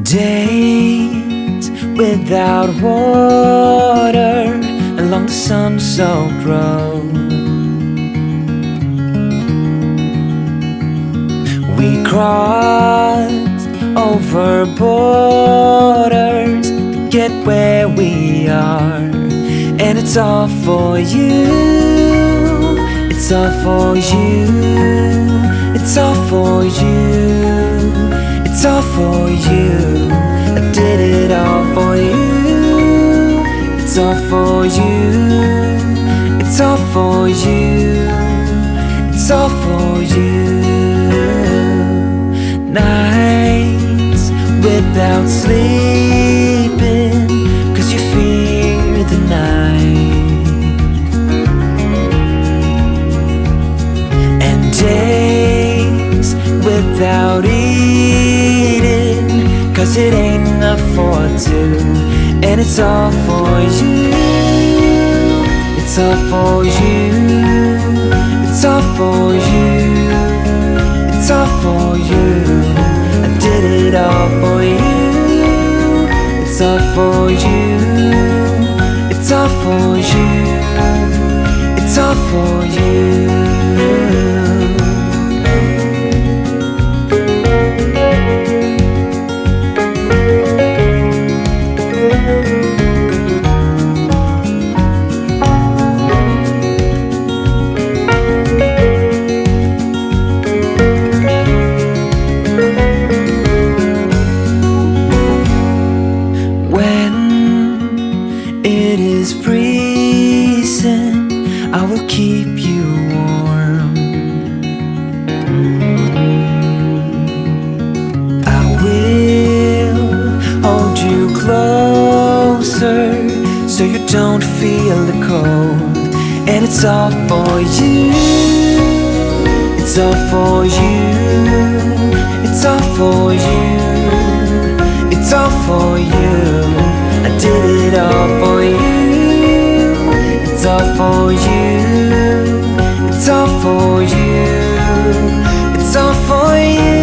Days without water along the sun-soaked road. We crossed over borders to get where we are, and it's all for you. It's all for you. It's all for you. It's all for you. I did it all for you. It's all for you. It's all for you. It's all for you. Nights without sleeping 'cause you fear the night, and days without eating 'cause it ain't enough for two. And it's all for you. It's all for you. It's all for you. It's all for you. I did it all for you. It's all for you. It's all for you. It's all for you. It is freezing, I will keep you warm. I will hold you closer so you don't feel the cold. And it's all for you. It's all for you. It's all for you. It's all for you. I did it all for you. It's all for you. It's all for you. It's all for you.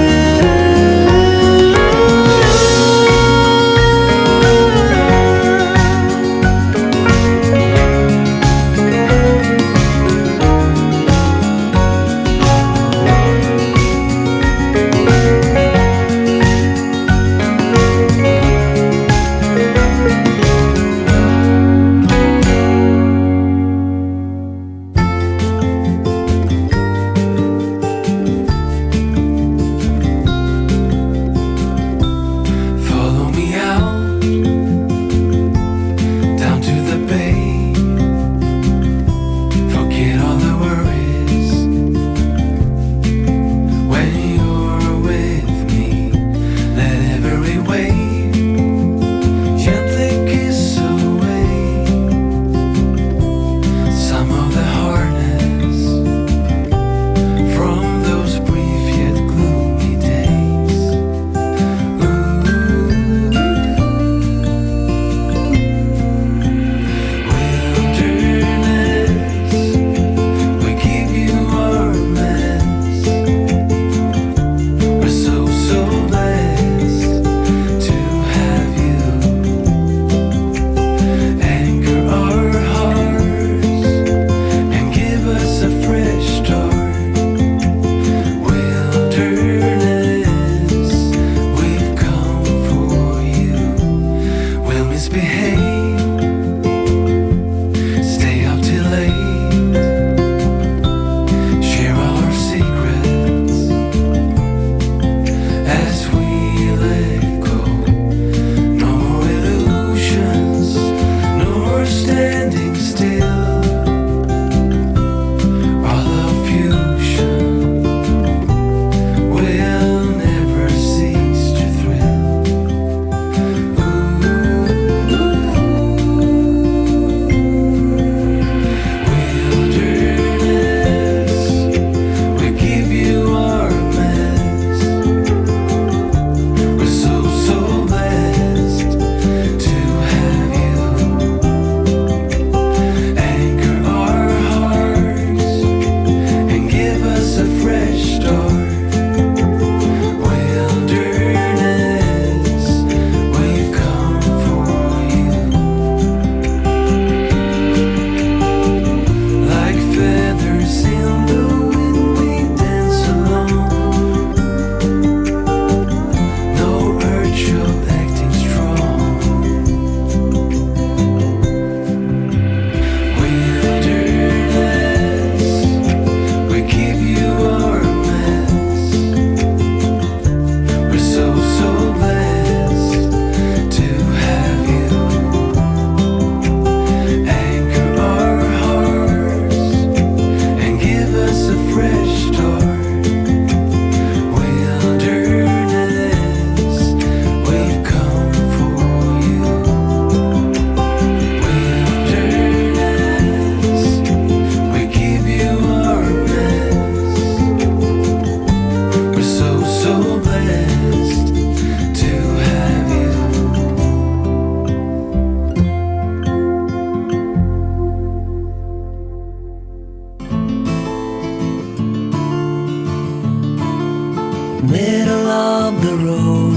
middle of the road.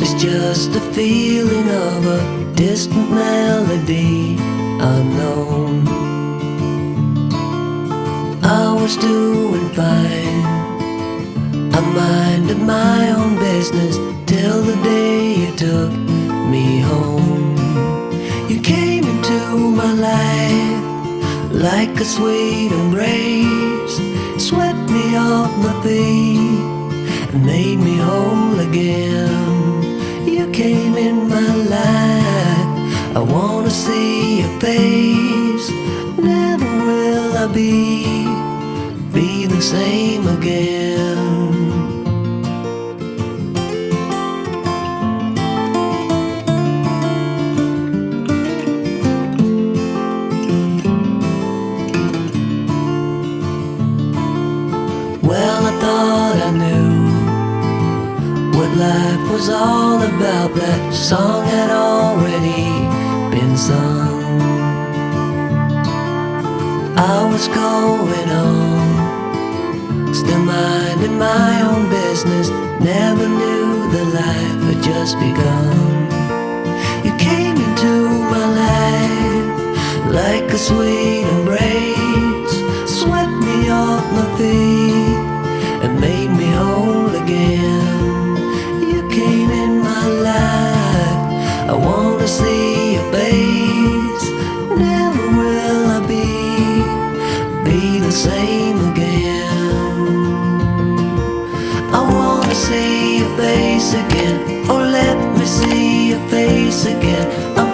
It's just a feeling of a distant melody unknown. I was doing fine, I minded my own business till the day you took me home. You came into my life like a sweet embrace, swept me off my feet and made me whole again. You came in my life, I wanna see your face. Never will I be the same again. Well, I thought I knew what life was all about. That song had already been sung. I was going on, still minding my own business. Never knew that life had just begun. You came into my life like a sweet embrace, swept me off my feet and made me whole again. You came in my life, I wanna see your face. Never will I be the same again. I wanna see your face again, oh let me see your face again. I'm